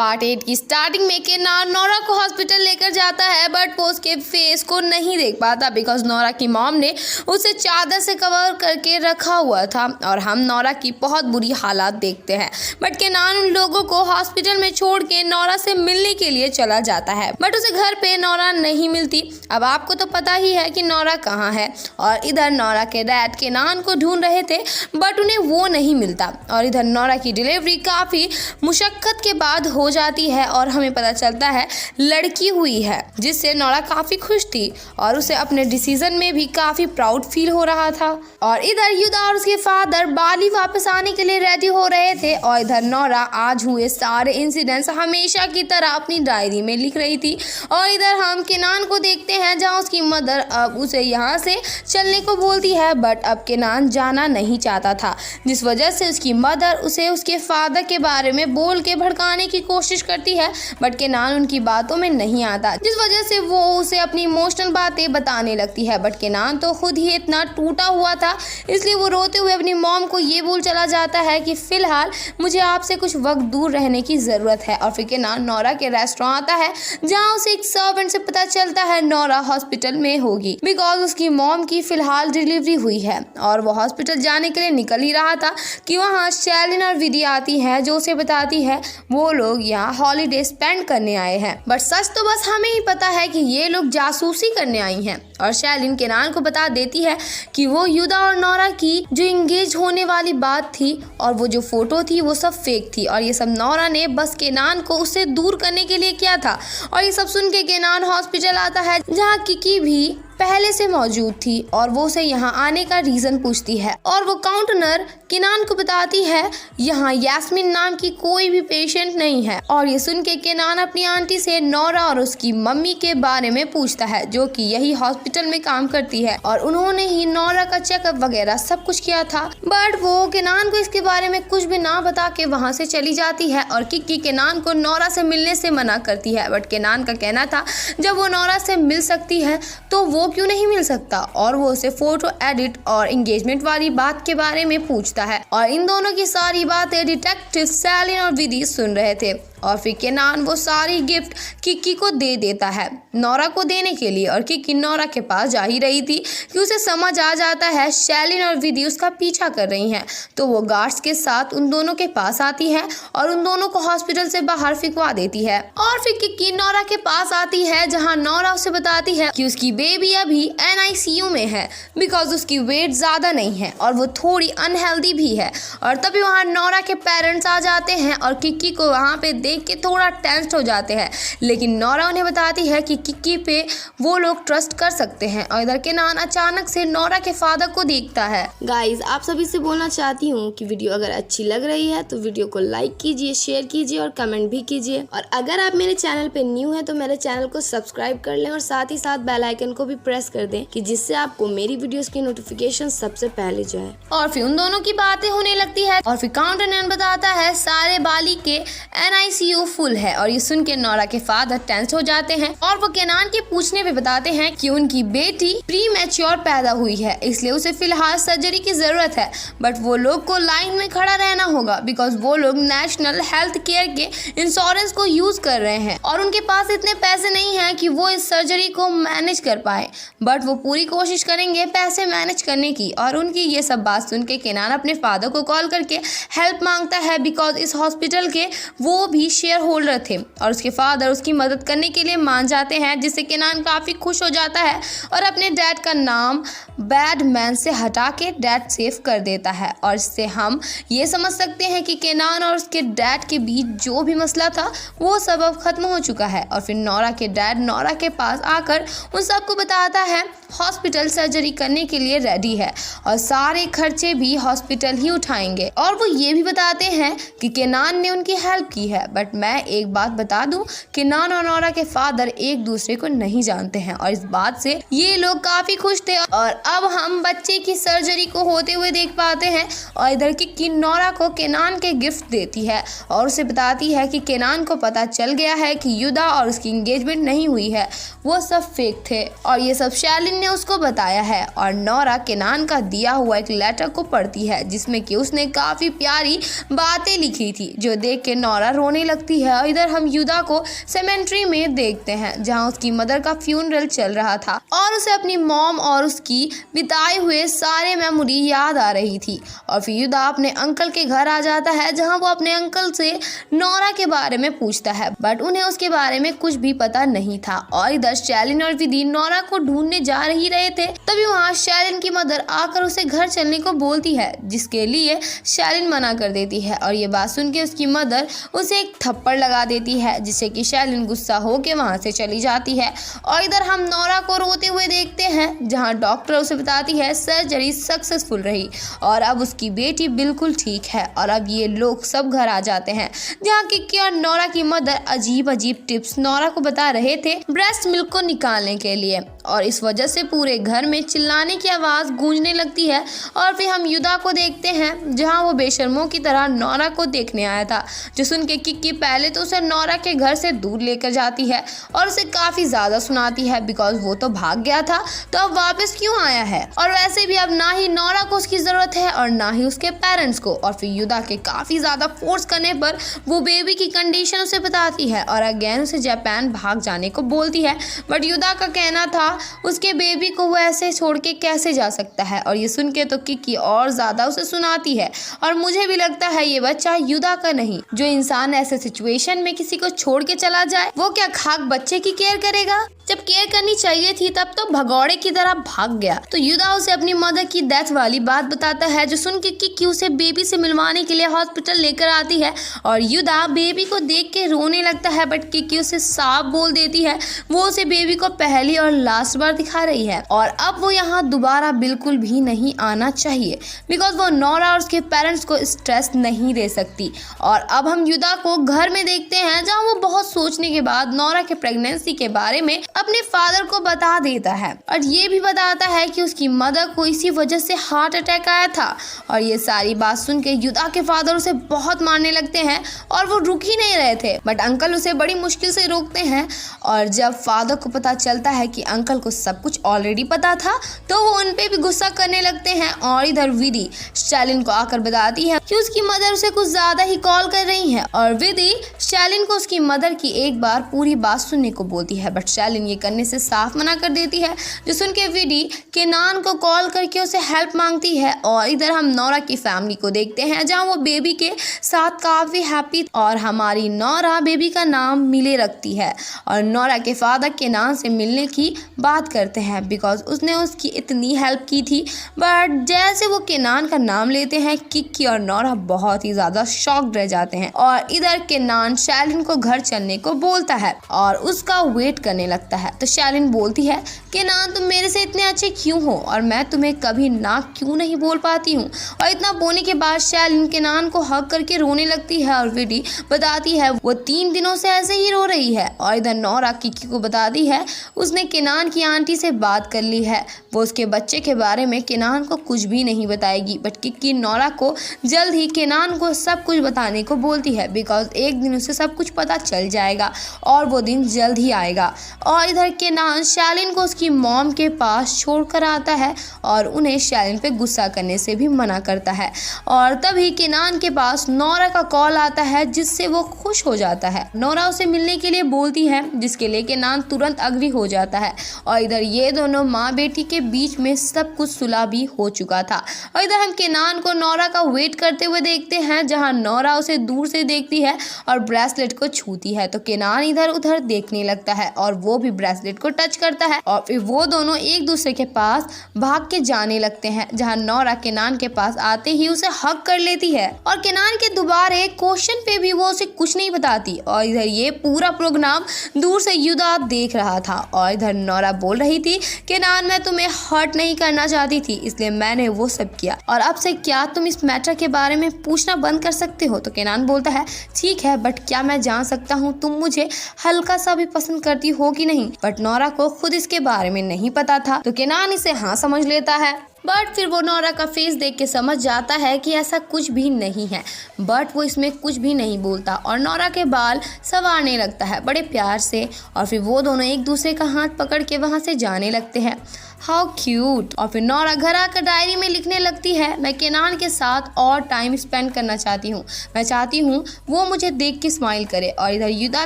Part 8 की starting में Kenan Nora को हॉस्पिटल लेकर जाता है, बट वो उसके फेस को नहीं देख पाता बिकॉज नोरा की मॉम ने उसे चादर से कवर करके रखा हुआ था और हम नोरा की बहुत बुरी हालात देखते हैं। बट केनान उन लोगों को हॉस्पिटल में छोड़ के नोरा से मिलने के लिए चला जाता है, बट उसे घर पे नोरा नहीं मिलती। अब आपको तो पता ही है कि नोरा कहाँ है, और इधर नोरा के डैड केनान को ढूंढ रहे थे बट उन्हें वो नहीं मिलता। और इधर नोरा की डिलीवरी काफ़ी मुशक्कत के बाद हो जाती है और हमें पता चलता है लड़की हुई है, जिससे नोरा काफ़ी खुश थी और उसे अपने डिसीजन में भी काफ़ी प्राउड फील हो रहा था। और इधर युदा और उसके फादर बाली वापस आने के लिए रेडी हो रहे थे और इधर नोरा आज हुए सारे इंसिडेंट्स हमेशा की तरह अपनी डायरी में लिख रही थी। और इधर हम केनान को देखते हैं जहां उसकी मदर अब उसे यहाँ से चलने को बोलती है, बट अब केनान जाना नहीं चाहता था, जिस वजह से उसकी मदर उसे उसके फादर के बारे में बोल के भड़काने की कोशिश करती है, बट केनान उनकी बातों में नहीं आता, जिस वजह से वो उसे अपनी इमोशनल बातें बताने लगती है। बट केनान तो खुद ही इतना टूटा हुआ था, इसलिए वो रोते हुए अपनी मॉम को ये बोल चला जाता है कि फिलहाल मुझे आपसे कुछ वक्त दूर रहने की ज़रूरत है। और फिर केनान नोरा के रेस्टोरेंट आता है जहाँ उसे एक सर्वेंट से पता चलता है नोरा हॉस्पिटल में होगी बिकॉज उसकी मॉम की फिलहाल डिलीवरी हुई है। और वो हॉस्पिटल जाने के लिए निकल ही रहा था कि वहाँ शैलिन और विधि आती है जो उसे बताती है वो लोग यहाँ हॉलीडे स्पेंड करने आए हैं, बट सच तो बस हमें ही पता है कि ये लोग जासूसी करने आई हैं। और शैलिन केनान को बता देती है कि वो युदा और नोरा की जो इंगेज होने वाली बात थी और वो जो फोटो थी वो सब फेक थी और ये सब नोरा ने बस केनान को उससे दूर करने के लिए किया था। और ये सब सुन के केनान हॉस्पिटल आता है जहाँ किकी भी पहले से मौजूद थी और वो उसे यहाँ आने का रीज़न पूछती है और वो काउंटर केनान को बताती है यहाँ यास्मीन नाम की कोई भी पेशेंट नहीं है। और ये सुन के केनान अपनी आंटी से नोरा और उसकी मम्मी के बारे में पूछता है जो कि यही हॉस्पिटल में काम करती है और उन्होंने ही नोरा का चेकअप वगैरह सब कुछ किया था। बट वो केनान को इसके बारे में कुछ भी ना बता के वहाँ से चली जाती है और किकी केनान को नोरा से मिलने से मना करती है। बट केनान का कहना था जब वो नोरा से मिल सकती है तो वो क्यों नहीं मिल सकता, और वो उसे फोटो एडिट और एंगेजमेंट वाली बात के बारे में पूछता है। और इन दोनों की सारी बातें डिटेक्टिव शैलिन और विधि सुन रहे थे और फिर केनान वो सारी गिफ्ट किकी को दे देता है नोरा को देने के लिए। और किकी नोरा के पास जा ही रही थी कि उसे समझ आ जाता है शैलिन और विधि उसका पीछा कर रही हैं, तो वो गार्ड्स के साथ उन दोनों के पास आती है और उन दोनों को हॉस्पिटल से बाहर फिकवा देती है। और फिर किकी नोरा के पास आती है जहाँ नोरा उसे बताती है कि उसकी बेबी अभी NICU में है बिकॉज उसकी वेट ज़्यादा नहीं है और वो थोड़ी अनहेल्दी भी है। और तभी वहाँ नोरा के पेरेंट्स आ जाते हैं और किकी को वहाँ पे देख के थोड़ा टेंस्ड हो जाते हैं, लेकिन नोरा उन्हें बताती है कि किकी पे वो लोग ट्रस्ट कर सकते हैं। और इधर केनान अचानक से नोरा के फादर को देखता है। गाइज आप सभी से बोलना चाहती हूँ कि वीडियो अगर अच्छी लग रही है तो वीडियो को लाइक कीजिए, शेयर कीजिए और कमेंट भी कीजिए। और अगर आप मेरे चैनल पे न्यू हैं तो मेरे चैनल को सब्सक्राइब कर लें और साथ ही साथ बेल आइकन को भी प्रेस कर दें कि जिससे आपको मेरी वीडियोस की नोटिफिकेशन सबसे पहले जाए। और फिर उन दोनों की बातें होने लगती है और फिर काउंटर बताता है सारे बाली के NICU फुल है। और ये सुन के नोरा के फादर टेंस हो जाते हैं और वो केनान के पूछने पे बताते हैं कि उनकी बेटी प्री मैच्योर पैदा हुई है, इसलिए उसे फिलहाल सर्जरी की जरूरत है। बट वो लोग को लाइन में खड़ा रहना होगा बिकॉज वो लोग नेशनल हेल्थ केयर के इंश्योरेंस को यूज कर रहे हैं और उनके पास इतने पैसे नहीं है कि वो इस सर्जरी को मैनेज कर पाए, बट वो पूरी कोशिश करेंगे पैसे मैनेज करने की। और उनकी ये सब बात सुन के केनान अपने फादर को कॉल करके हेल्प मांगता है बिकॉज इस हॉस्पिटल के वो भी शेयर होल्डर थे और उसके फादर उसकी मदद करने के लिए मान जाते हैं, जिससे केनान काफ़ी खुश हो जाता है और अपने डैड का नाम बैड मैन से हटा के डैड सेव कर देता है। और इससे हम ये समझ सकते हैं कि केनान और उसके डैड के बीच जो भी मसला था वो सब अब खत्म हो चुका है। और फिर नोरा के डैड नोरा के पास आकर उन सबको बताता है हॉस्पिटल सर्जरी करने के लिए रेडी है और सारे खर्चे भी हॉस्पिटल ही उठाएंगे। और वो ये भी बताते हैं कि केनान ने उनकी हेल्प की है। बट मैं एक बात बता दूं, केनान और नोरा के फादर एक दूसरे को नहीं जानते हैं और इस बात से ये लोग काफी खुश थे। और अब हम बच्चे की सर्जरी को होते हुए देख पाते हैं और इधर की नोरा को केनान के गिफ्ट देती है और उसे बताती है कि केनान को पता चल गया है कि युदा और उसकी एंगेजमेंट नहीं हुई है, वो सब फेक थे और ये सब शैलिन ने उसको बताया है। और नोरा केनान का दिया हुआ एक लेटर को पढ़ती है जिसमें कि उसने काफी प्यारी बातें लिखी थी, जो देख के नोरा रोने लगती है। और इधर हम युदा को सेमेंट्री में देखते हैं जहां उसकी मदर का फ्यूनरल चल रहा था और उसे अपनी मॉम और उसकी बिताए हुए सारे मेमोरी याद आ रही थी। और फिर युदा अपने अंकल के घर आ जाता है जहां वो अपने अंकल से नोरा के बारे में पूछता है, बट उन्हें उसके बारे में कुछ भी पता नहीं था। और इधर शैलिन और विधि नोरा को ढूंढने जा ही रहे थे, तभी वहाँ शैलिन की मदर आकर उसे घर चलने को बोलती है, जिसके लिए शैलिन मना कर देती है। और ये बात सुन के उसकी मदर उसे एक थप्पड़ लगा देती है, जिससे कि शैलिन गुस्सा होकर वहाँ से चली जाती है। और इधर हम नोरा को रोते हुए देखते हैं जहाँ डॉक्टर उसे बताती है सर्जरी सक्सेसफुल रही और अब उसकी बेटी बिल्कुल ठीक है। और अब ये लोग सब घर आ जाते हैं जहाँ किक्की और नोरा की मदर अजीब अजीब टिप्स नोरा को बता रहे थे ब्रेस्ट मिल्क को निकालने के लिए। और इस वजह से पूरे घर में चिल्लाने की आवाज गूंजने लगती है। और फिर हम युदा को देखते हैं जहां वो बेशर्मों की तरह नोरा को देखने आया था, जो सुन के किक्की पहले तो उसे नोरा के घर से दूर लेकर जाती है और उसे काफी ज्यादा सुनाती है बिकॉज वो तो भाग गया था, तो अब वापस क्यों आया है। और वैसे भी अब ना ही नोरा को उसकी जरूरत है और ना ही उसके पेरेंट्स को। और फिर युदा के काफी ज्यादा फोर्स करने पर वो बेबी की कंडीशन उसे बताती है और अगेन उसे जापान भाग जाने को बोलती है। बट युदा का कहना था उसके बेबी को वो ऐसे छोड़ के कैसे जा सकता है। और ये सुन के तो किक्की और ज्यादा उसे सुनाती है। और मुझे भी लगता है ये बच्चा युदा का नहीं, जो इंसान ऐसे सिचुएशन में किसी को छोड़ के चला जाए वो क्या खाक बच्चे की केयर करेगा। जब केयर करनी चाहिए थी तब तो भगौड़े की तरह भाग गया। तो युदा उसे अपनी मदर की डेथ वाली बात बताता है, जो सुन के किक्की उसे बेबी से मिलवाने के लिए हॉस्पिटल लेकर आती है। और युदा बेबी को देख के रोने लगता है, बट किक्की उसे साफ बोल देती है वो उसे बेबी को पहली और लास्ट बार दिखा रही है और अब वो यहाँ दोबारा बिल्कुल भी नहीं आना चाहिए बिकॉज वो नोरा और उसके पेरेंट्स को स्ट्रेस नहीं दे सकती। और अब हम युदा को घर में देखते हैं जहाँ वो बहुत सोचने के बाद नोरा के प्रेगनेंसी के बारे में अपने फादर को बता देता है और ये भी बताता है कि उसकी मदर को इसी वजह से हार्ट अटैक आया था। और ये सारी बात सुन के युदा के फादर उसे बहुत मारने लगते हैं और वो रुक ही नहीं रहे थे, बट अंकल उसे बड़ी मुश्किल से रोकते हैं। और जब फादर को पता चलता है कि अंकल को सब कुछ ऑलरेडी पता था तो वो उन पे भी गुस्सा करने लगते हैं। और इधर विधि शैलिन को आकर बताती है कि उसकी मदर उसे कुछ ज्यादा ही कॉल कर रही है और विधि शैलिन को उसकी मदर की एक बार पूरी बात सुनने को बोलती है, बट शैलिन ये करने से साफ मना कर देती है, जो सुन के विधि केनान को कॉल करके उसे हेल्प मांगती है। और इधर हम नोरा की फैमिली को देखते हैं जहां वो बेबी के साथ काफी हैप्पी और हमारी नोरा बेबी का नाम मिले रखती है और नोरा के फादर केनान से मिलने की बात करते हैं बिकॉज उसने उसकी इतनी हेल्प की थी। बट जैसे वो केनान का नाम लेते हैं किक्की और नोरा बहुत ही ज्यादा शॉक्ड रह जाते हैं। और इधर केनान शैलिन को घर चलने को बोलता है और उसका वेट करने लगता है। तो शैलिन बोलती है केनान तुम मेरे से इतने अच्छे क्यों हो और मैं तुम्हें कभी ना क्यों नहीं बोल पाती हूँ। और इतना बोलने के बाद शैलिन केनान को हक करके रोने लगती है और विधि बताती है वो 3 दिनों से ऐसे ही रो रही है। और इधर नोरा किक्की को बताती है उसने केनान की आंटी से बात कर ली है, वो उसके बच्चे के बारे में केनान को कुछ भी नहीं बताएगी। बट किक्की नोरा को जल्द ही केनान को सब कुछ बताने को बोलती है बिकॉज एक दिन उसे सब कुछ पता चल जाएगा और वो दिन जल्द ही आएगा। और इधर केनान शैलिन को उसकी मॉम के पास छोड़कर आता है और उन्हें शैलिन पे गुस्सा करने से भी मना करता है। और तभी केनान के पास नोरा का कॉल आता है जिससे वो खुश हो जाता है। नोरा उसे मिलने के लिए बोलती है जिसके लिए केनान तुरंत अग्री हो जाता है। और इधर ये दोनों माँ बेटी के बीच में सब कुछ सुलह भी हो चुका था। और इधर हम केनान को नोरा का वेट करते हुए देखते हैं जहाँ नोरा उसे दूर से देखती है और ब्रेसलेट को छूती है। तो केनान इधर उधर देखने लगता है और वो भी ब्रेसलेट को टच करता है और फिर वो दोनों एक दूसरे के पास भाग के जाने लगते हैं जहाँ नोरा केनान के पास आते ही उसे हक कर लेती है। और केनान के दोबारा क्वेश्चन पे भी वो उसे कुछ नहीं बताती। और इधर ये पूरा प्रोग्राम दूर से युदा देख रहा था। और इधर नोरा बोल रही थी केनान मैं तुम्हें हर्ट नहीं करना चाहती थी इसलिए मैंने वो सब किया और अब से क्या तुम इस मैटर के बारे में पूछना बंद कर सकते हो। तो केनान बोलता है ठीक है बट क्या मैं जान सकता हूँ तुम मुझे हल्का सा भी पसंद करती हो कि नहीं। बट नोरा को खुद इसके बारे में नहीं पता था तो केनान इसे हाँ समझ लेता है। बट फिर वो नोरा का फेस देख के समझ जाता है कि ऐसा कुछ भी नहीं है, बट वो इसमें कुछ भी नहीं बोलता और नोरा के बाल संवारने लगता है बड़े प्यार से। और फिर वो दोनों एक दूसरे का हाथ पकड़ के वहाँ से जाने लगते हैं। How cute. और फिर नोरा घर आकर डायरी में लिखने लगती है, मैं केनान के साथ और टाइम स्पेंड करना चाहती हूँ, मैं चाहती हूँ वो मुझे देख के स्माइल करे। और इधर युदा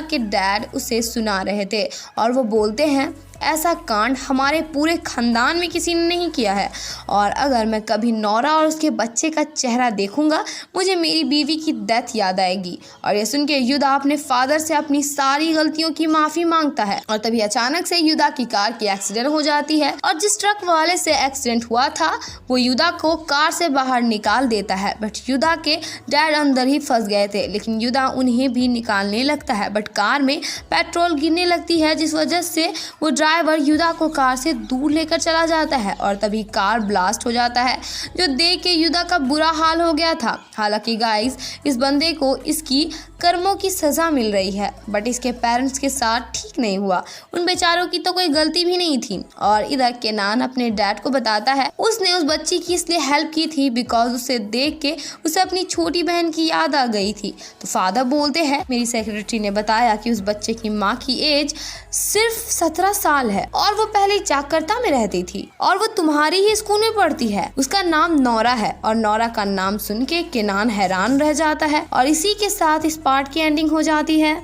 के डैड उसे सुना रहे थे और वो बोलते हैं, ऐसा कांड हमारे पूरे खानदान में किसी ने नहीं किया है और अगर मैं कभी नोरा और उसके बच्चे का चेहरा देखूंगा मुझे मेरी बीवी की डेथ याद आएगी। और ये सुन के युदा अपने फादर से अपनी सारी गलतियों की माफ़ी मांगता है। और तभी अचानक से युदा की कार की एक्सीडेंट हो जाती है और जिस ट्रक वाले से एक्सीडेंट हुआ था वो युदा को कार से बाहर निकाल देता है। बट युदा के डैड अंदर ही फंस गए थे, लेकिन युदा उन्हें भी निकालने लगता है। बट कार में पेट्रोल गिरने लगती है जिस वजह से वो ड्राइवर युदा को कार से दूर लेकर चला जाता है और तभी कार ब्लास्ट हो जाता है जो देख के युदा का बुरा हाल हो गया था। हालांकि गाइस इस बंदे को इसकी कर्मों की सज़ा मिल रही है, बट इसके पेरेंट्स के साथ ठीक नहीं हुआ, उन बेचारों की तो कोई गलती भी नहीं थी। और इधर केनान अपने डैड को बताता है उसने उस बच्ची की इसलिए हेल्प की थी बिकॉज उसे देख के उसे अपनी छोटी बहन की याद आ गई थी। तो फादर बोलते हैं, मेरी सेक्रेटरी ने बताया कि उस बच्चे की माँ की एज सिर्फ 17 साल है और वो पहले जाकर्ता में रहती थी और वो तुम्हारी ही स्कूल में पढ़ती है। उसका नाम नोरा है। और नोरा का नाम सुन के केनान हैरान रह जाता है और इसी के साथ इस पार्ट की एंडिंग हो जाती है।